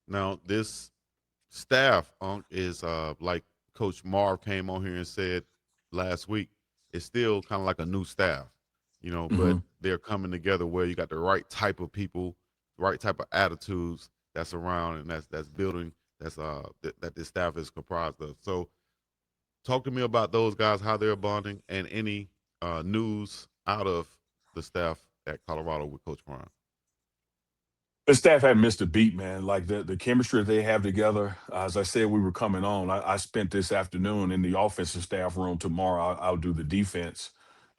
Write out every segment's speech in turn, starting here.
Now this staff is like Coach Marv came on here and said last week. It's still kind of like a new staff, but Hmm. they're coming together where you got the right type of people, the right type of attitudes that's around, and that's building. That this staff is comprised of. So talk to me about those guys, how they're bonding, and any news out of the staff at Colorado with Coach Prime. The staff hadn't missed a beat, man. Like the chemistry that they have together. As I said, we were coming on. I spent this afternoon in the offensive staff room. Tomorrow, I'll do the defense,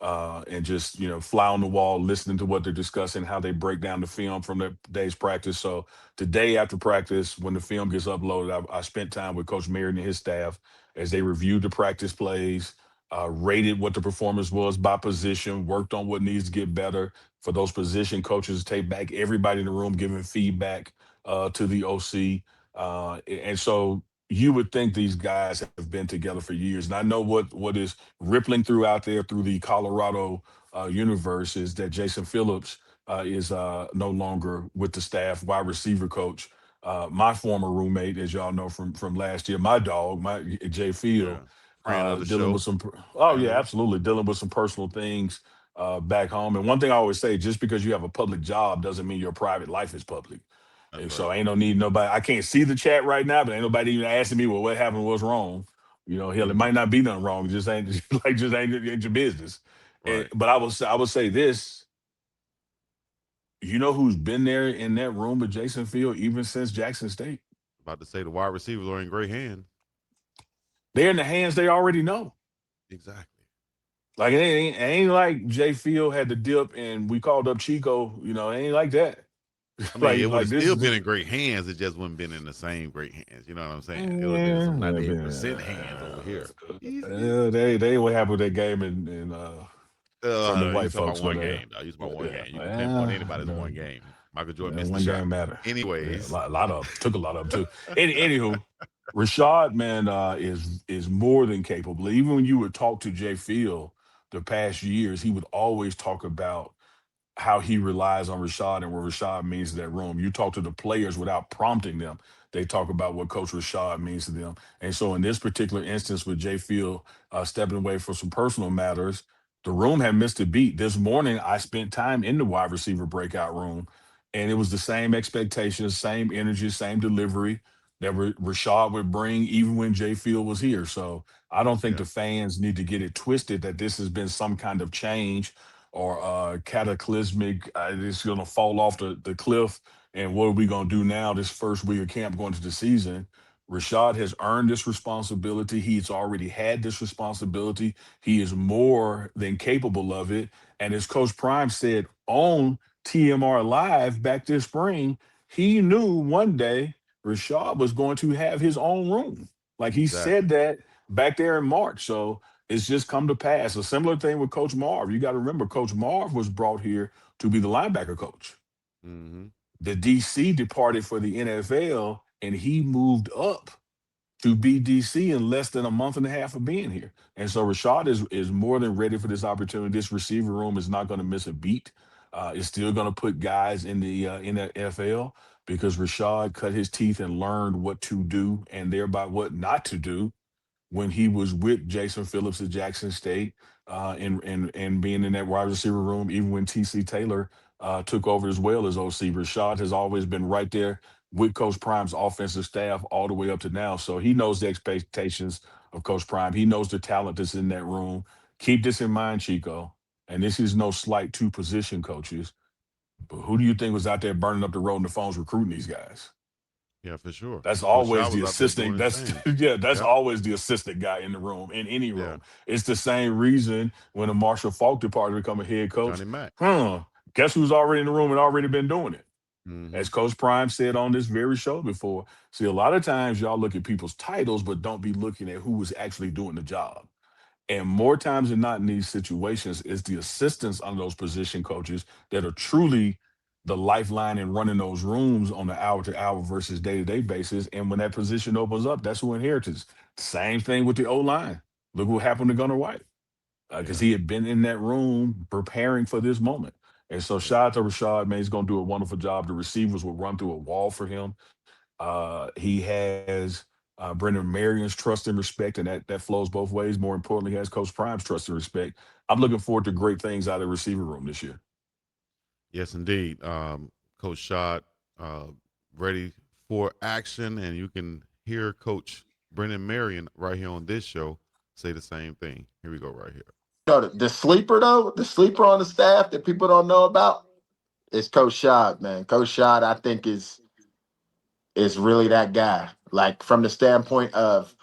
and just fly on the wall, listening to what they're discussing, how they break down the film from the day's practice. So today after practice, when the film gets uploaded, I spent time with Coach Merritt and his staff as they reviewed the practice plays, rated what the performance was by position, worked on what needs to get better for those position coaches to take back everybody in the room giving feedback to the OC. And so you would think these guys have been together for years. And I know what is rippling through out there through the Colorado universe is that Jason Phillips is no longer with the staff, wide receiver coach. My former roommate, as y'all know from last year, my dog, my Jay Field, Yeah, friend of the dealing with show. some. Oh yeah, Uh-huh. absolutely, dealing with some personal things back home. And one thing I always say, just because you have a public job doesn't mean your private life is public. That's And right. so ain't no need nobody. I can't see the chat right now, but ain't nobody even asking me, well, what happened? What's wrong? Hell, it Hmm. might not be nothing wrong. It just ain't ain't your business. Right. But I would say this. You know who's been there in that room with Jason Field even since Jackson State? About to say the wide receivers are in great hands. They're in the hands they already know. Exactly. Like it ain't like Jay Field had to dip and we called up Chico. It ain't like that. I mean, like it would have like still this. been in great hands. It just wouldn't been in the same great hands. You know what I'm saying? It would have been some Yeah, 98% hands over here. they what happened with that game from the You white talking about folks, one but game? Though. You talking about one yeah, game? You can pinpoint well, anybody to one game. Michael Jordan missed the one shot. game matter. Yeah, Anyways, a lot of took a lot of them too. Anywho, Rashad man is more than capable. Even when you would talk to Jay Field the past years, he would always talk about how he relies on Rashad and what Rashad means to that room. You talk to the players without prompting them. They talk about what Coach Rashad means to them. And so in this particular instance with Jay Field stepping away for some personal matters, the room had missed a beat. This morning, I spent time in the wide receiver breakout room, and it was the same expectations, same energy, same delivery that Rashad would bring even when Jay Field was here. So I don't think yeah, the fans need to get it twisted that this has been some kind of change or cataclysmic. It's going to fall off the cliff. And what are we going to do now this first week of camp going to the season? Rashad has earned this responsibility. He's already had this responsibility. He is more than capable of it. And as Coach Prime said on TMR Live back this spring, he knew one day Rashad was going to have his own room. Like he exactly. said that back there in March. So it's just come to pass. A similar thing with Coach Marv. You got to remember, Coach Marv was brought here to be the linebacker coach. Hmm. The DC departed for the NFL, and he moved up to be DC in less than a month and a half of being here. And so Rashad is more than ready for this opportunity. This receiver room is not going to miss a beat. It's still going to put guys in the NFL because Rashad cut his teeth and learned what to do and thereby what not to do when he was with Jason Phillips at Jackson State, and being in that wide receiver room, even when TC Taylor took over as well as OC. Rashad has always been right there with Coach Prime's offensive staff all the way up to now. So he knows the expectations of Coach Prime. He knows the talent that's in that room. Keep this in mind, Chico. And this is no slight to position coaches, but who do you think was out there burning up the road and the phones recruiting these guys? Yeah, for sure. That's Rashad always the was out there doing assistant. his That's thing. yeah, that's Yep. always the assistant guy in the room, in any Yeah. room. It's the same reason when a Marshall Falk departed to become a head coach. Johnny Mack. Huh. Guess who's already in the room and already been doing it? Hmm. As Coach Prime said on this very show before. See, a lot of times y'all look at people's titles, but don't be looking at who was actually doing the job. And more times than not in these situations, it's the assistants under those position coaches that are truly the lifeline in running those rooms on the hour to hour versus day to day basis. And when that position opens up, that's who inherits. Same thing with the O line. Look what happened to Gunnar White because Yeah. he had been in that room preparing for this moment. And so Yeah. shout out to Rashad, man. He's going to do a wonderful job. The receivers will run through a wall for him. He has Brendan Marion's trust and respect, and that flows both ways. More importantly, he has Coach Prime's trust and respect. I'm looking forward to great things out of the receiver room this year. Yes, indeed. Coach Shot ready for action, and you can hear Coach Brendan Marion right here on this show say the same thing. Here we go, right here. The sleeper though, the sleeper on the staff that people don't know about is Coach Shad, man. Coach Shad, I think is really that guy. Like from the standpoint of,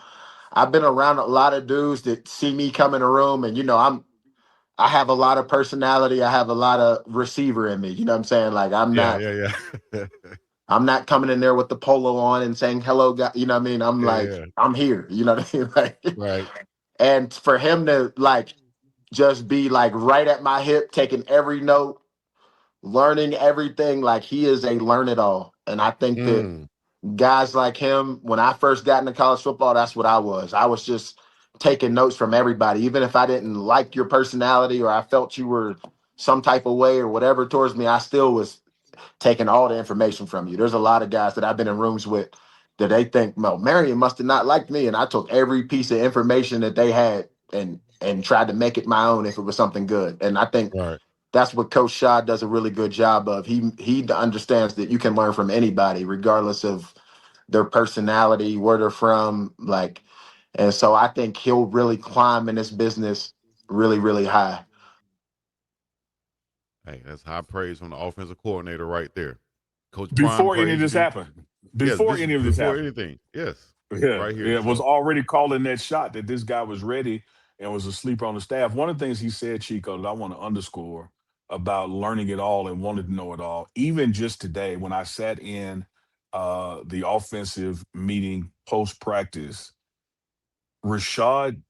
I've been around a lot of dudes that see me come in a room, and I have a lot of personality. I have a lot of receiver in me. You know what I'm saying? Like Yeah, yeah, yeah. I'm not coming in there with the polo on and saying hello, guy. You know what I mean? I'm Yeah, like, yeah. I'm here. You know what I mean? Like, Right. and for him to like just be like right at my hip, taking every note, learning everything. Like he is a learn it all. And I think that Mm, guys like him, when I first got into college football, that's what I was. I was just taking notes from everybody, even if I didn't like your personality or I felt you were some type of way or whatever towards me, I still was taking all the information from you. There's a lot of guys that I've been in rooms with that they think, well, Marion must have not liked me. And I took every piece of information that they had and tried to make it my own if it was something good. And I think right. that's what Coach Shad does a really good job of. He understands that you can learn from anybody, regardless of their personality, where they're from, like, and so I think he'll really climb in this business really, really high. Hey, that's high praise from the offensive coordinator right there. Coach Prime Before any of praised this you. happened, Yes, before this is any of this before happened, anything. Yes, yeah, right here. yeah, was So, already calling that shot that this guy was ready and was a sleeper on the staff. One of the things he said, Chico, that I want to underscore about learning it all and wanting to know it all, even just today when I sat in the offensive meeting post practice, Rashad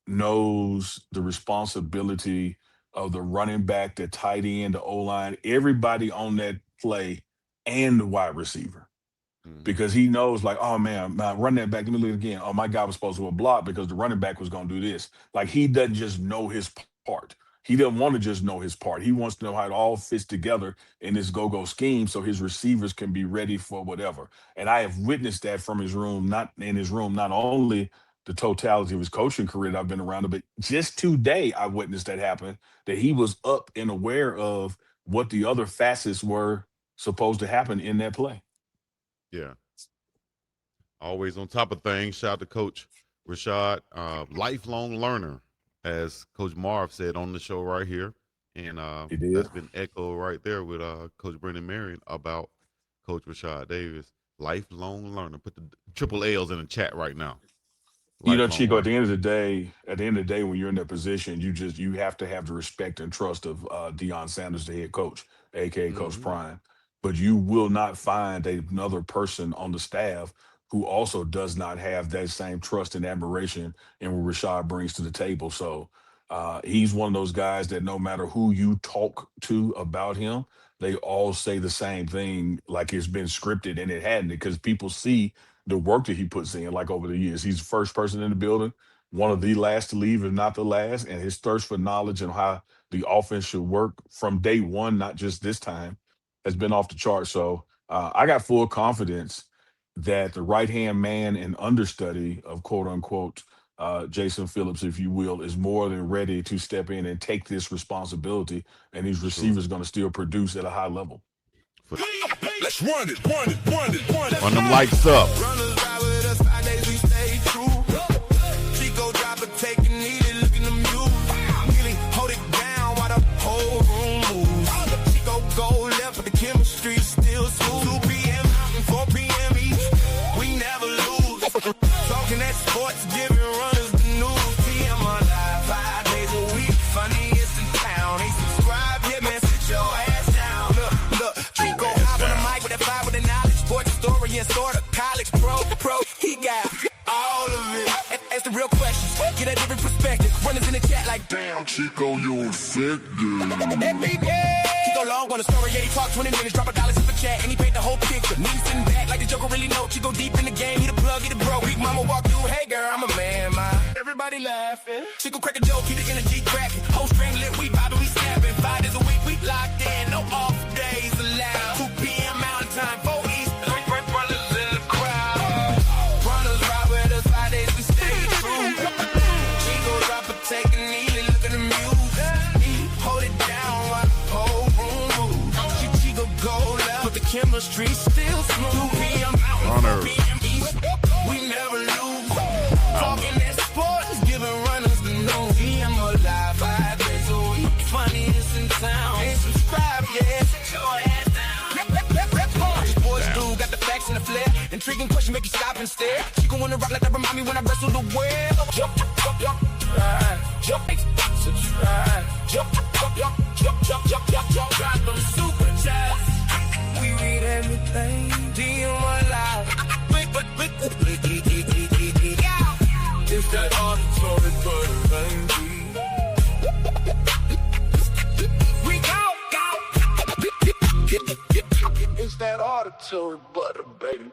knows the responsibility of the running back, the tight end, the O line, everybody on that play, and the wide receiver, hmm, because he knows, like, oh man, run that back. Let me look again. Oh, my guy was supposed to block because the running back was going to do this. Like, he doesn't just know his part. He doesn't want to just know his part. He wants to know how it all fits together in this go-go scheme so his receivers can be ready for whatever. And I have witnessed that from his room, not in his room, not only the totality of his coaching career that I've been around him, but just today I witnessed that happen, that he was up and aware of what the other facets were supposed to happen in that play. yeah, always on top of things. Shout out to Coach Rashad, lifelong learner, as Coach Marv said on the show right here, and He did. that's been echoed right there with Coach Brendan Marion about Coach Rashad Davis, lifelong learner. Put the triple L's in the chat right now. Lifelong Chico, learner. at the end of the day, when you're in that position, you have to have the respect and trust of Deion Sanders, the head coach, aka Coach Hmm. Prime. But you will not find another person on the staff who also does not have that same trust and admiration and what Rashad brings to the table. So he's one of those guys that no matter who you talk to about him, they all say the same thing, like it's been scripted, and it hadn't, because people see the work that he puts in, like over the years. He's the first person in the building, one of the last to leave, if not the last. And his thirst for knowledge and how the offense should work from day one, not just this time, has been off the chart. So I got full confidence that the right hand man and understudy of quote unquote Jason Phillips, if you will, is more than ready to step in and take this responsibility. And these For sure. receivers going to still produce at a high level. For Let's run it, run it, run it, run it. run them lights up. Runners ride with us 5 days, we stay true. Chico drop a take and Neely, look in the mule. Neely hold it down while the whole room moves. Chico go left, but the chemistry still smooth. 2 p.m. out and 4 p.m. east, we never lose. Talking that sports, giving runners the news. TMR live 5 days a week, funniest in town. They subscribe, yeah man, sit your ass down. Look, Chico hop on the mic with that fire with the knowledge. Sports story and sort of college pro. He got all of it. Ask the real questions, get a different perspective. Runners in the chat like, damn, Chico, you infected. He go long on the story, yeah, he talk 20 minutes, drop $1 super chat, and he paint the whole picture. Me sitting back like the Joker really know. Chico deep in the game, he the plug, he the bro. Big mama walk through, hey girl, I'm a man, everybody laughing. Chico crack a joke, keep the energy cracking. Whole string lit, we bobbing, we snapping. 5 days a week, we locked in, no off days allowed. 2 p.m. mountain time, 4 east. Brothers in real smooth. 2 p.m. out, Honor. 4 p.m. east. We never lose. Talking that sports, giving runners the news. TMR live 5 days a week. Funniest in town. Ain't subscribe yet. Sit your ass down. Sports dude got the facts and the flair. Intriguing question, make you stop and stare. She gon' wanna rock like that, remind me when I wrestle the world. Jump, jump, jump, ride. Jump, subscribe. Jump, jump, jump, jump, jump, jump, jump, jump. Drop them super chats. We read everything. TMR live. It's that auditory butter, baby. We go. It's that auditory butter, baby.